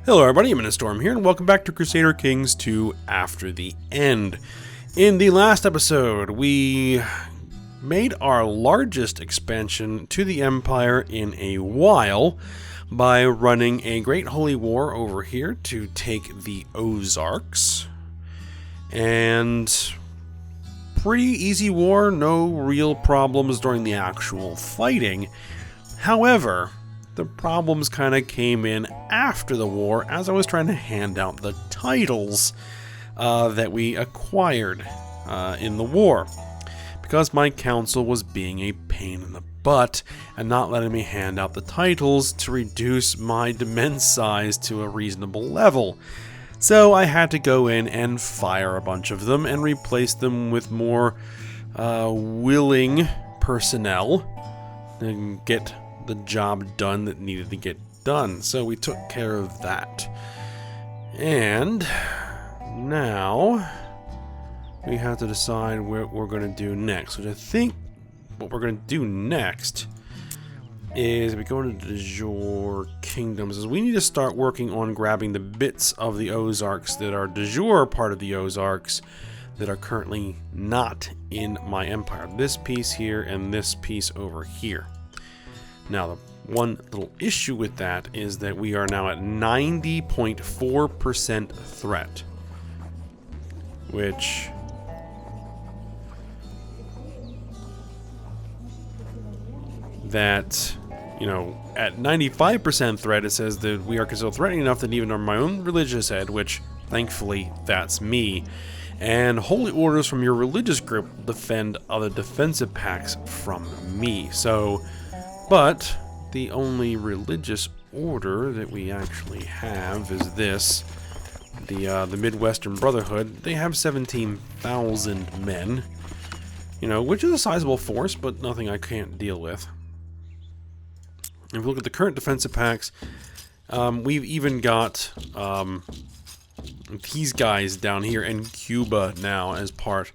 Hello everybody, I'm Storm here, and welcome back to Crusader Kings II After the End. In the last episode, we made our largest expansion to the Empire in a while by running a great holy war over here to take the Ozarks. And pretty easy war, no real problems during the actual fighting. However, the problems kind of came in after the war as I was trying to hand out the titles that we acquired in the war. Because my council was being a pain in the butt and not letting me hand out the titles to reduce my demand size to a reasonable level. So I had to go in and fire a bunch of them and replace them with more willing personnel and get the job done that needed to get done. So we took care of that. And now we have to decide what we're going to do next. Which I think what we're going to do next is we go into the jure kingdoms. Is we need to start working on grabbing the bits of the Ozarks that are de jure part of the Ozarks that are currently not in my empire. This piece here and this piece over here. Now, the one little issue with that is that we are now at 90.4% threat, which that, you know, at 95% threat, it says that we are considered threatening enough that even on my own religious head, which thankfully that's me, and holy orders from your religious group defend other defensive pacts from me. So, but the only religious order that we actually have is this, the Midwestern Brotherhood. They have 17,000 men, you know, which is a sizable force, but nothing I can't deal with. If we look at the current defensive pacts, we've even got these guys down here in Cuba now as part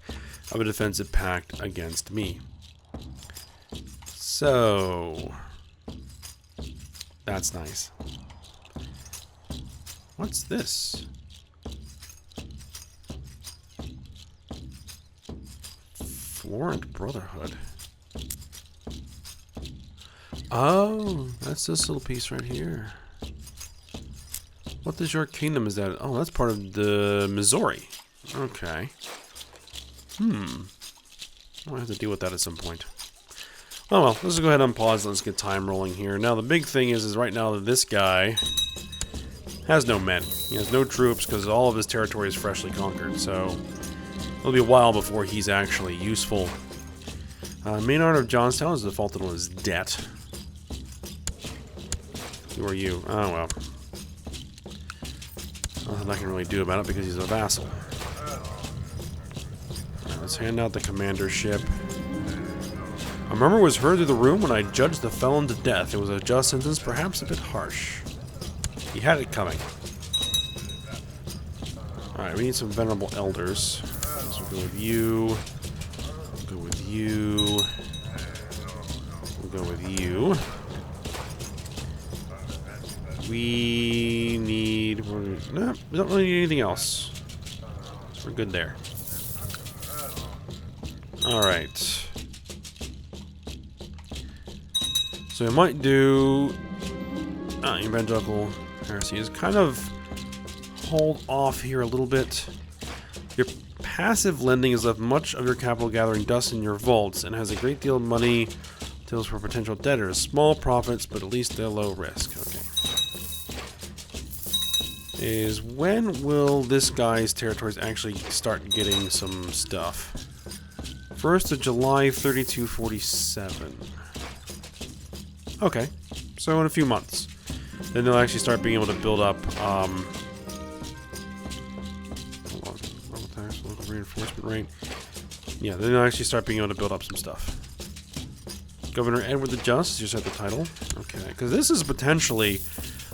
of a defensive pact against me. So, that's nice. What's this? Florent Brotherhood. Oh, that's this little piece right here. What is your kingdom is that? Oh, that's part of the Missouri. Okay. I'll have to deal with that at some point. Oh well, let's go ahead and pause. Let's get time rolling here. Now the big thing is right now that this guy has no men. He has no troops because all of his territory is freshly conquered. So it'll be a while before he's actually useful. Maynard of Johnstown is defaulted on his debt. Who are you? Oh well. Nothing I can really do about it because he's a vassal. Right, let's hand out the commandership. A murmur was heard through the room when I judged the felon to death. It was a just sentence, perhaps a bit harsh. He had it coming. Alright, we need some venerable elders. So we'll go with you. We'll go with you. We'll go with you. We need... No, we don't really need anything else. We're good there. Alright. So we might do evangelical heresy is kind of hold off here a little bit. Your passive lending has left much of your capital gathering dust in your vaults and has a great deal of money deals for potential debtors. Small profits, but at least they're low risk. Okay. Is when will this guy's territories actually start getting some stuff? 1st of July, 3247. Okay, so in a few months. Then they'll actually start being able to build up, hold on, local reinforcement rate. Yeah, then they'll actually start being able to build up some stuff. Governor Edward the Just, you just had the title. Okay, because this is potentially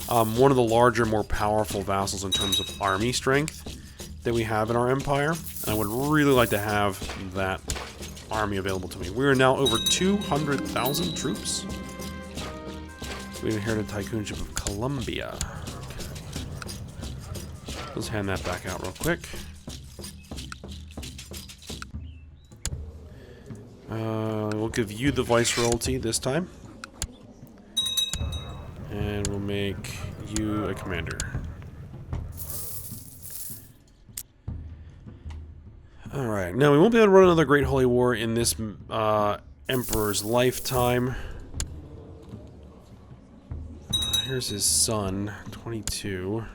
one of the larger, more powerful vassals in terms of army strength that we have in our empire. And I would really like to have that army available to me. We are now over 200,000 troops. We inherited Tycoonship of Columbia. Okay. Let's hand that back out real quick. We'll give you the viceroyalty this time. And we'll make you a commander. Alright, now we won't be able to run another Great Holy War in this Emperor's lifetime. Here's his son, 22.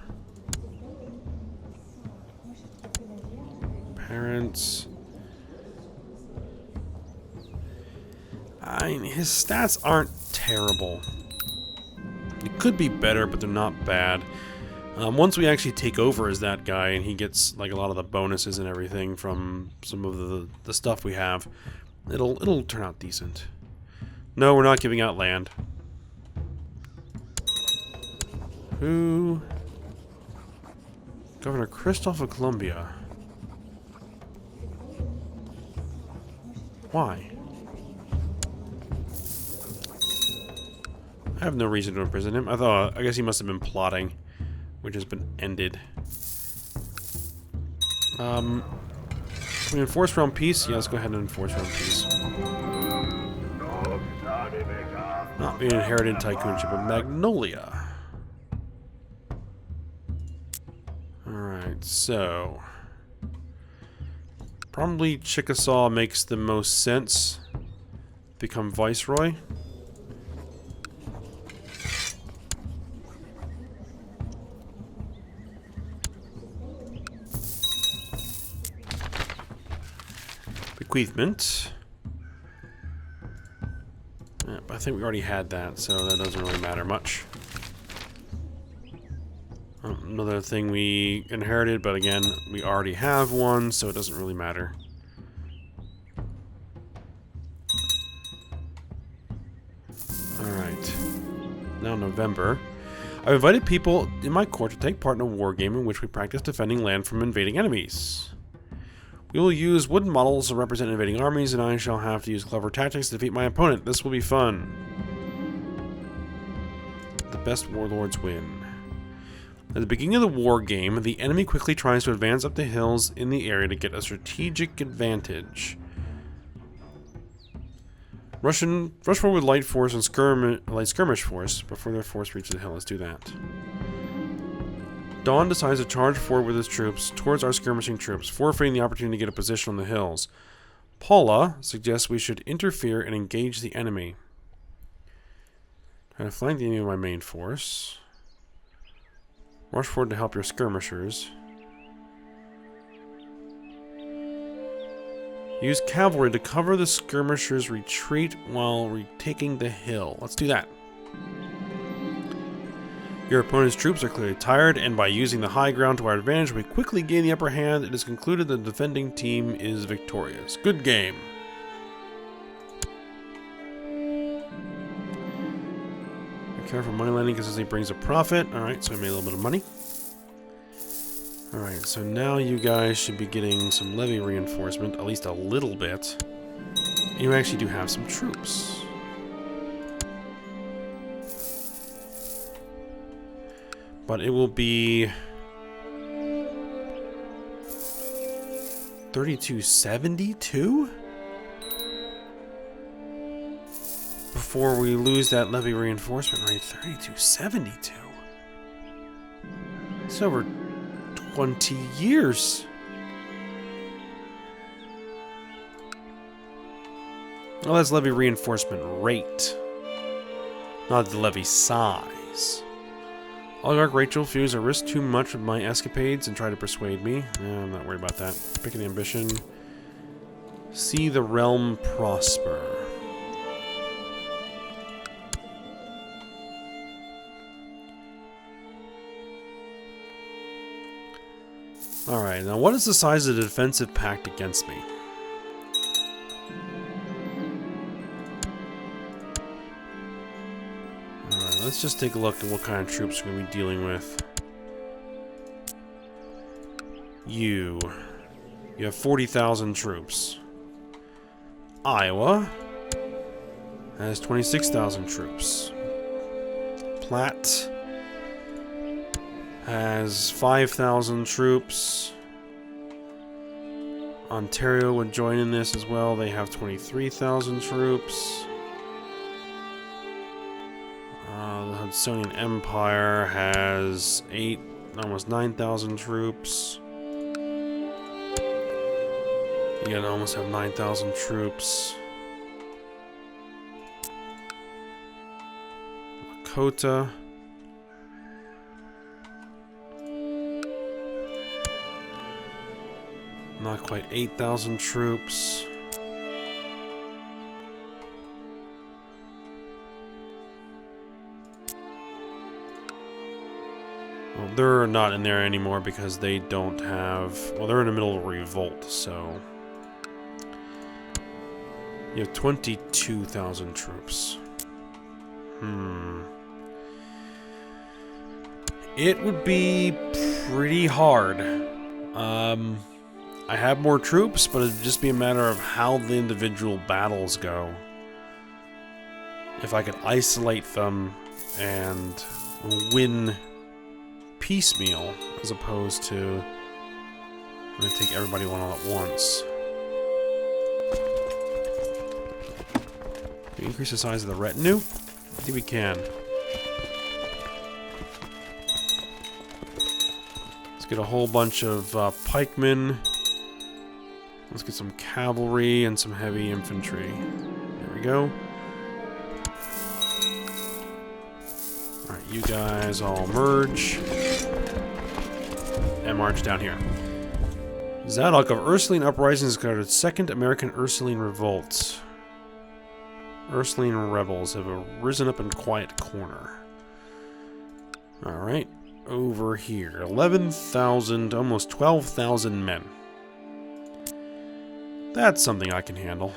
Parents. I mean, his stats aren't terrible. It could be better, but they're not bad. Once we actually take over as that guy, and he gets like a lot of the bonuses and everything from some of the stuff we have, it'll turn out decent. No, we're not giving out land. Who? Governor Christoph of Columbia. Why? I have no reason to imprison him. I guess he must have been plotting, which has been ended. Can we enforce realm peace? Yeah, let's go ahead and enforce realm peace. Not being inherited tycoonship of Magnolia. Alright, so probably Chickasaw makes the most sense. Become viceroy. Bequeathment. Yeah, I think we already had that, so that doesn't really matter much. Another thing we inherited, but again, we already have one, so it doesn't really matter. Alright. Now November. I've invited people in my court to take part in a war game in which we practice defending land from invading enemies. We will use wooden models to represent invading armies, and I shall have to use clever tactics to defeat my opponent. This will be fun. The best warlords win. At the beginning of the war game, the enemy quickly tries to advance up the hills in the area to get a strategic advantage. Rush forward with light force and light skirmish force before their force reaches the hill. Let's do that. Dawn decides to charge forward with his troops towards our skirmishing troops, forfeiting the opportunity to get a position on the hills. Paula suggests we should interfere and engage the enemy. Try to flank the enemy with my main force. Rush forward to help your skirmishers. Use cavalry to cover the skirmishers' retreat while retaking the hill. Let's do that. Your opponent's troops are clearly tired, and by using the high ground to our advantage, we quickly gain the upper hand. It is concluded the defending team is victorious. Good game. Be careful money lending because it brings a profit. Alright, so we made a little bit of money. Alright, so now you guys should be getting some levy reinforcement, at least a little bit. And you actually do have some troops. But it will be 3272 before we lose that levy reinforcement rate. 3272. It's over 20 years. Well, that's levy reinforcement rate, not the levy size. Oligarch Rachel fears I risk too much with my escapades and try to persuade me. I'm not worried about that. Pick an ambition. See the realm prosper. Alright, now what is the size of the defensive pact against me? Let's just take a look at what kind of troops we're going to be dealing with. You have 40,000 troops. Iowa has 26,000 troops. Platte has 5,000 troops. Ontario would join in this as well. They have 23,000 troops. The Hudsonian Empire has almost 9,000 troops. You gotta almost have 9,000 troops. Lakota. Not quite 8,000 troops. Well, they're not in there anymore because they don't have... Well, they're in the middle of a revolt, so... You have 22,000 troops. It would be pretty hard. I have more troops, but it'd just be a matter of how the individual battles go. If I could isolate them and win piecemeal, as opposed to I'm gonna take everybody one all at once. Can we increase the size of the retinue? I think we can. Let's get a whole bunch of pikemen. Let's get some cavalry and some heavy infantry. There we go. Alright, you guys all merge. And march down here. Zadok of Ursuline Uprisings declared Second American Ursuline Revolt. Ursuline rebels have risen up in Quiet Corner. Alright, over here. 11,000, almost 12,000 men. That's something I can handle.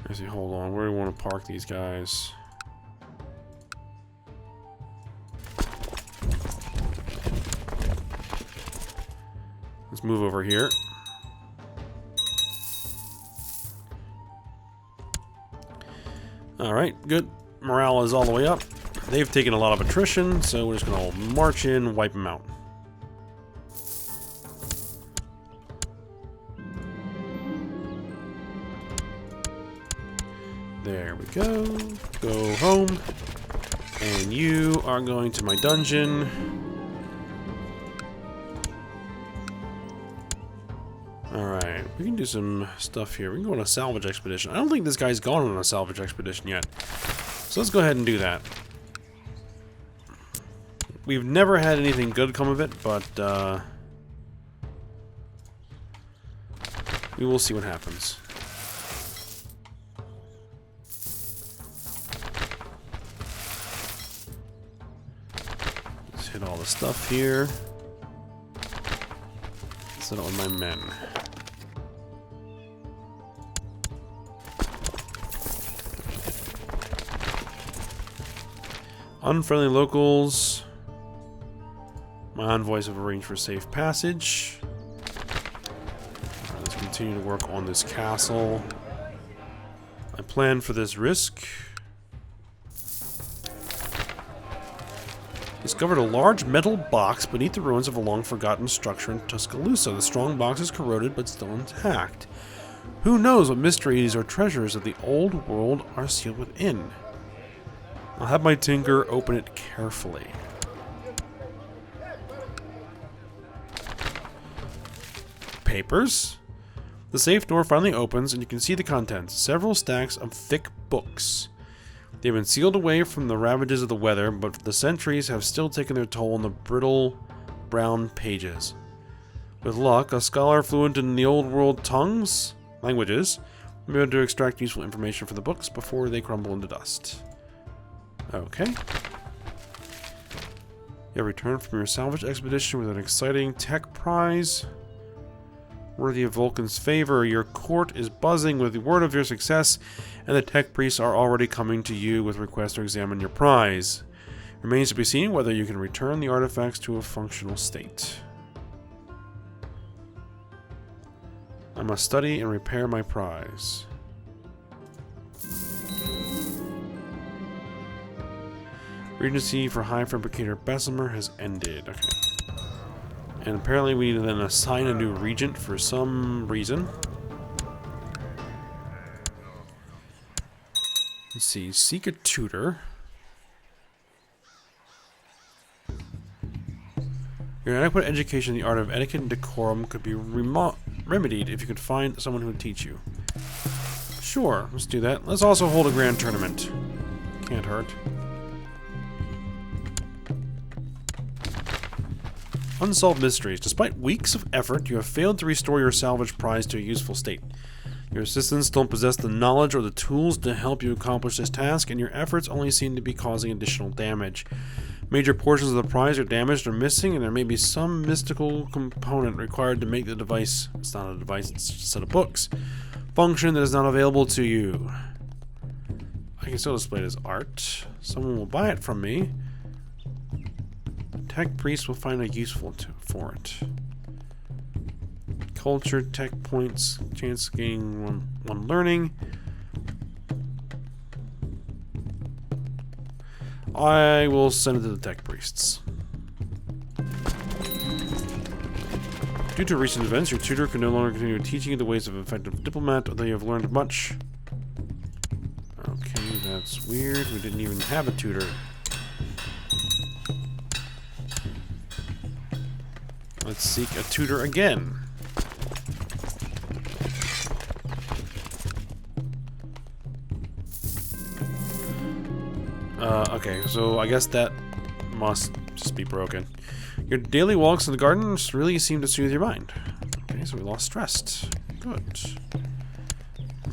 Actually, hold on. Where do we want to park these guys? Let's move over here. Alright, good. Morale is all the way up. They've taken a lot of attrition, so we're just going to march in, wipe them out. There we go. Go home. And you are going to my dungeon. Alright, we can do some stuff here. We can go on a salvage expedition. I don't think this guy's gone on a salvage expedition yet. So let's go ahead and do that. We've never had anything good come of it, but we will see what happens. Let's hit all the stuff here. Set it with my men. Unfriendly locals. My envoys have arranged for safe passage. Let's continue to work on this castle. I plan for this risk. Discovered a large metal box beneath the ruins of a long-forgotten structure in Tuscaloosa. The strong box is corroded but still intact. Who knows what mysteries or treasures of the old world are sealed within? I'll have my tinker open it carefully. Papers? The safe door finally opens and you can see the contents. Several stacks of thick books. They've been sealed away from the ravages of the weather, but the centuries have still taken their toll on the brittle, brown pages. With luck, a scholar fluent in the old world languages, will be able to extract useful information from the books before they crumble into dust. Okay. You have returned from your salvage expedition with an exciting tech prize. Worthy of Vulcan's favor, your court is buzzing with word of your success, and the tech priests are already coming to you with requests to examine your prize. Remains to be seen whether you can return the artifacts to a functional state. I must study and repair my prize. Regency for High Fabricator Bessemer has ended. Okay. And apparently we need to then assign a new regent for some reason. Let's see. Seek a tutor. Your inadequate education in the art of etiquette and decorum could be remedied if you could find someone who would teach you. Sure, let's do that. Let's also hold a grand tournament. Can't hurt. Unsolved mysteries. Despite weeks of effort, you have failed to restore your salvage prize to a useful state. Your assistants don't possess the knowledge or the tools to help you accomplish this task, and your efforts only seem to be causing additional damage. Major portions of the prize are damaged or missing, and there may be some mystical component required to make the device, it's not a device, it's just a set of books, function that is not available to you. I can still display it as art. Someone will buy it from me. Tech priest will find a useful for it. Culture, tech points, chance of gaining one learning. I will send it to the tech priests. Due to recent events, your tutor can no longer continue teaching you the ways of an effective diplomat, although you have learned much. Okay, that's weird. We didn't even have a tutor. Let's seek a tutor again. Okay, so I guess that must just be broken. Your daily walks in the gardens really seem to soothe your mind. Okay, so we lost stress. Good.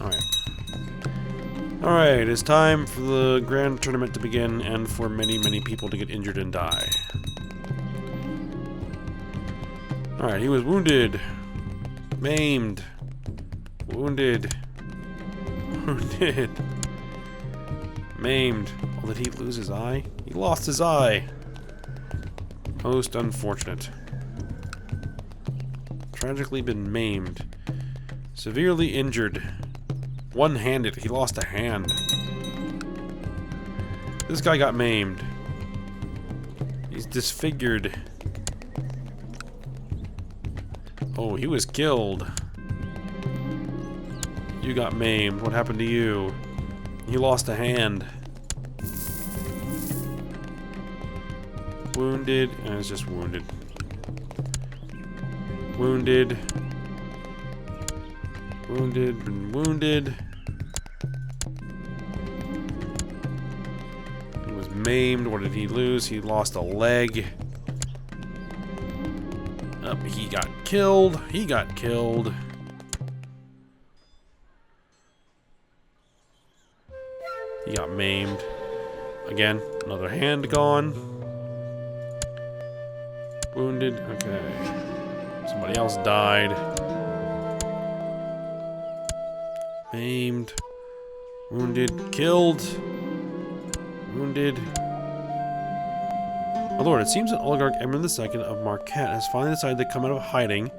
Alright. Alright, it's time for the grand tournament to begin and for many, many people to get injured and die. Alright, he was wounded. Maimed. Wounded. Wounded. Maimed. Oh, did he lose his eye? He lost his eye. Most unfortunate. Tragically been maimed. Severely injured. One-handed. He lost a hand. This guy got maimed. He's disfigured. Oh, he was killed. You got maimed. What happened to you? You lost a hand. Wounded. And it's just wounded. Wounded. Wounded. And wounded. He was maimed. What did he lose? He lost a leg. He got killed. He got killed. He got maimed. Again, another hand gone. Wounded. Okay. Somebody else died. Maimed. Wounded. Killed. Wounded. My lord, it seems that Oligarch Edmund II of Marquette has finally decided to come out of hiding,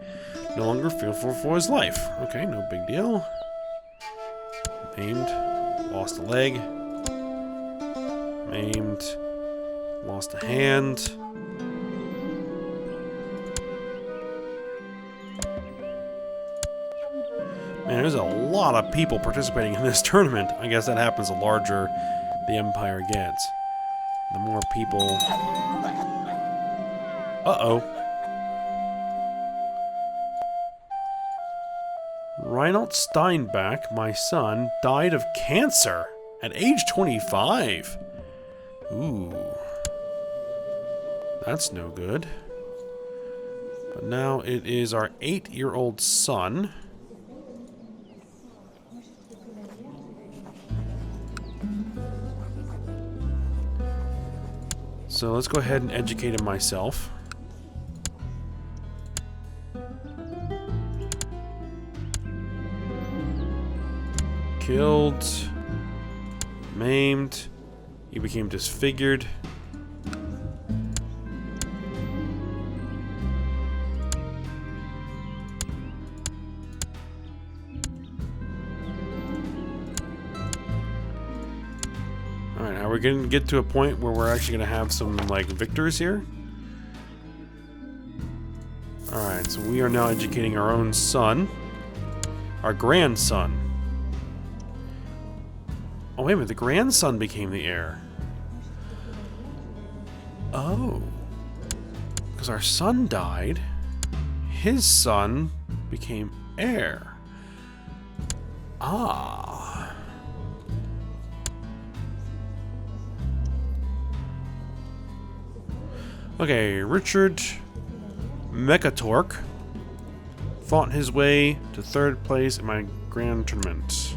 no longer fearful for his life. Okay, no big deal. Maimed. Lost a leg. Maimed. Lost a hand. Man, there's a lot of people participating in this tournament. I guess that happens the larger the empire gets. The more people... Uh-oh. Reinhold Steinbach, my son, died of cancer at age 25. Ooh. That's no good. But now it is our 8-year-old son. So let's go ahead and educate him myself. Killed. Maimed. He became disfigured. Are we going to get to a point where we're actually going to have some, like, victors here? Alright, so we are now educating our own son. Our grandson. Oh, wait a minute. The grandson became the heir. Oh. Because our son died. His son became heir. Ah. Okay, Richard Mechatork fought his way to 3rd place in my grand tournament.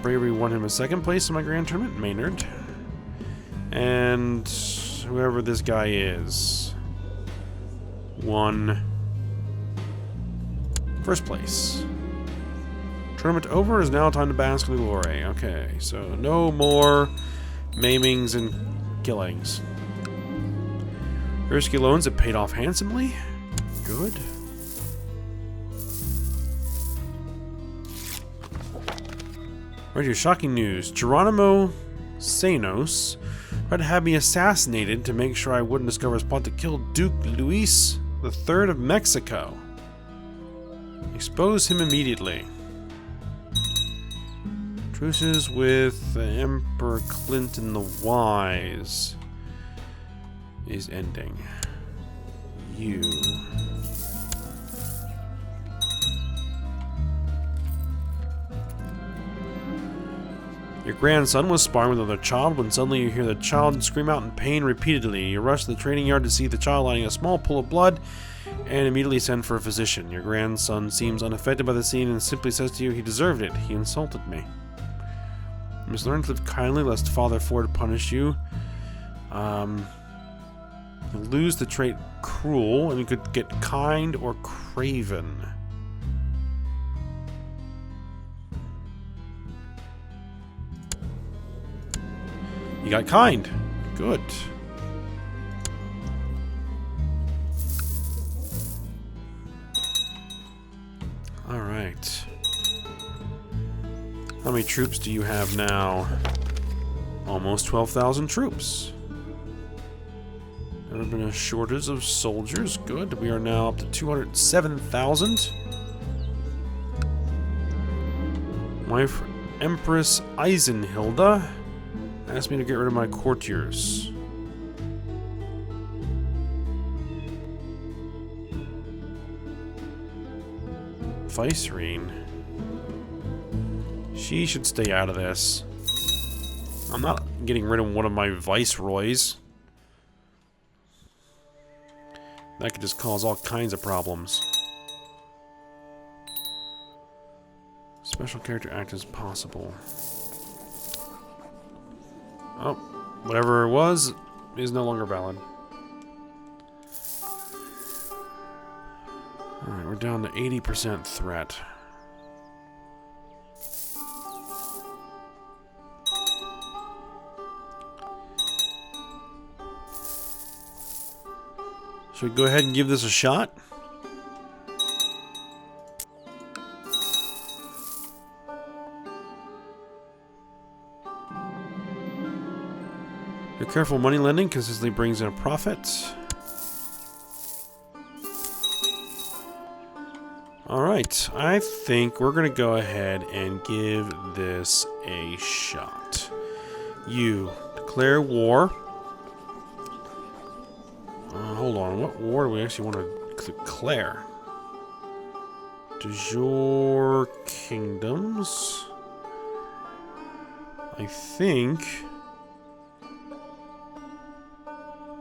Bravery won him a 2nd place in my grand tournament, Maynard. And whoever this guy is won 1st place. Tournament over, is now time to bask in the glory. Okay, so no more maimings and killings. Risky loans have paid off handsomely. Good. Radio shocking news. Geronimo Sanos tried to have me assassinated to make sure I wouldn't discover his plot to kill Duke Luis III of Mexico. Expose him immediately. Truces with Emperor Clinton the Wise is ending. You. Your grandson was sparring with another child when suddenly you hear the child scream out in pain repeatedly. You rush to the training yard to see the child lying in a small pool of blood and immediately send for a physician. Your grandson seems unaffected by the scene and simply says to you, he deserved it. He insulted me. You must learn to live kindly lest Father Ford punish you. You lose the trait cruel and you could get kind or craven. You got kind. Good. Alright. How many troops do you have now? Almost 12,000 troops. Never been a shortage of soldiers. Good. We are now up to 207,000. My Empress Eisenhilda asked me to get rid of my courtiers. Vicereine. She should stay out of this. I'm not getting rid of one of my viceroys. That could just cause all kinds of problems. Special character act as possible. Oh, whatever it was is no longer valid. Alright, we're down to 80% threat. Should we go ahead and give this a shot? Your careful money lending consistently brings in a profit. Alright, I think we're going to go ahead and give this a shot. You declare war. Hold on, what war do we actually want to declare? De jure kingdoms. I think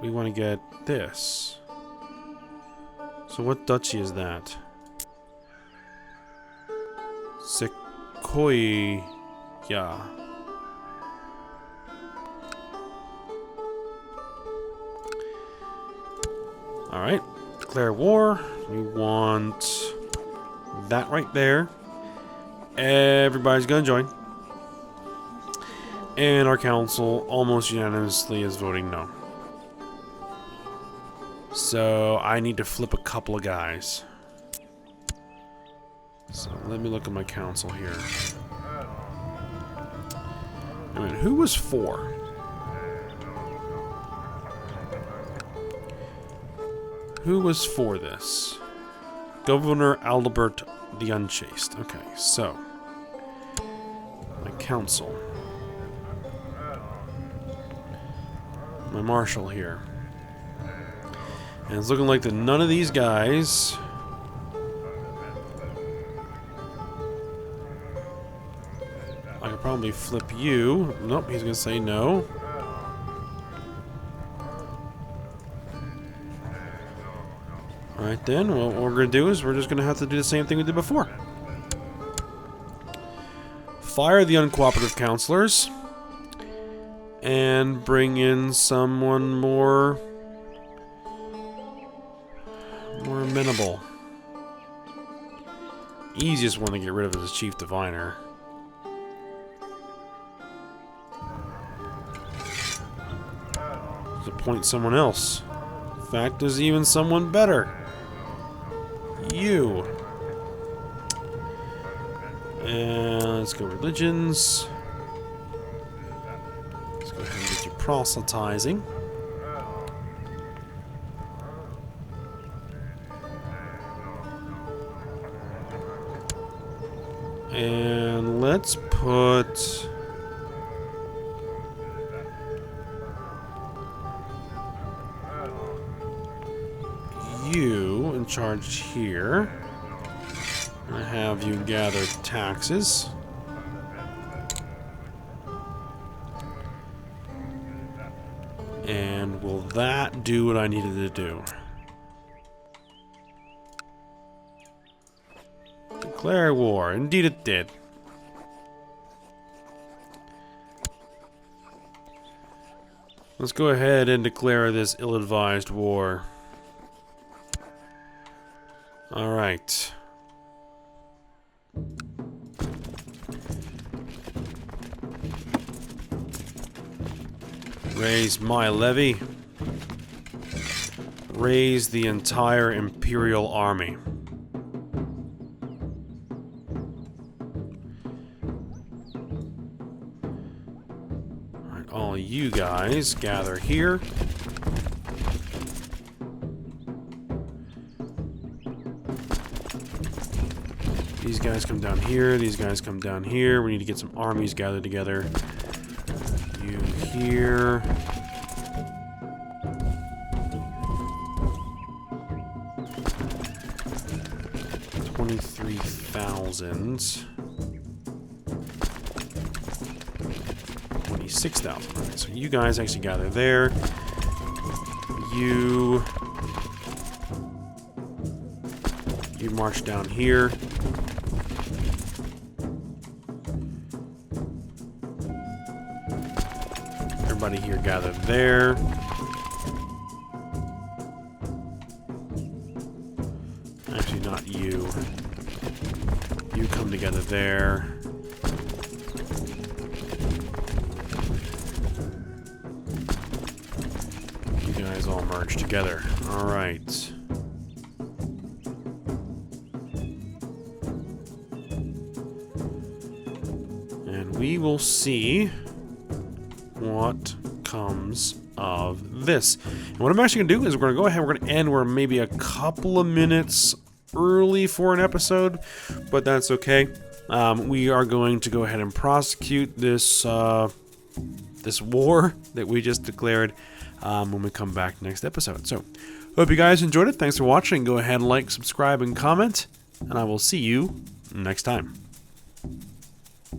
we want to get this. So what duchy is that? Sequoia. Alright, declare war. We want that right there. Everybody's gonna join. And our council almost unanimously is voting no. So I need to flip a couple of guys. So let me look at my council here. I mean, who was for? Who was for this? Governor Aldebert the Unchaste. Okay, so my council, my marshal here, and it's looking like that none of these guys I could probably flip you. Nope, he's gonna say no. Alright then, well, what we're going to do is we're just going to have to do the same thing we did before. Fire the uncooperative counselors. And bring in someone more amenable. Easiest one to get rid of is Chief Diviner. Let's appoint someone else. In fact, there's even someone better. You. And let's go religions. Let's go ahead and get you proselytizing. And let's put you in charge here. I have you gather taxes. And will that do what I needed to do? Declare war. Indeed it did. Let's go ahead and declare this ill-advised war. Alright. Raise my levy. Raise the entire Imperial Army. Alright, all you guys gather here. These guys come down here, these guys come down here. We need to get some armies gathered together. You here. $23,000. 26,000. Okay, so you guys actually gather there. You march down here. Everybody here gathered there. Actually, not you. You come together there. You guys all merge together. All right. And we will see what comes of this. And what I'm actually going to do is we're going to go ahead, we're going to end. We're maybe a couple of minutes early for an episode, but that's okay. We are going to go ahead and prosecute this this war that we just declared when we come back next episode. So, hope you guys enjoyed it. Thanks for watching. Go ahead and like, subscribe, and comment, and I will see you next time.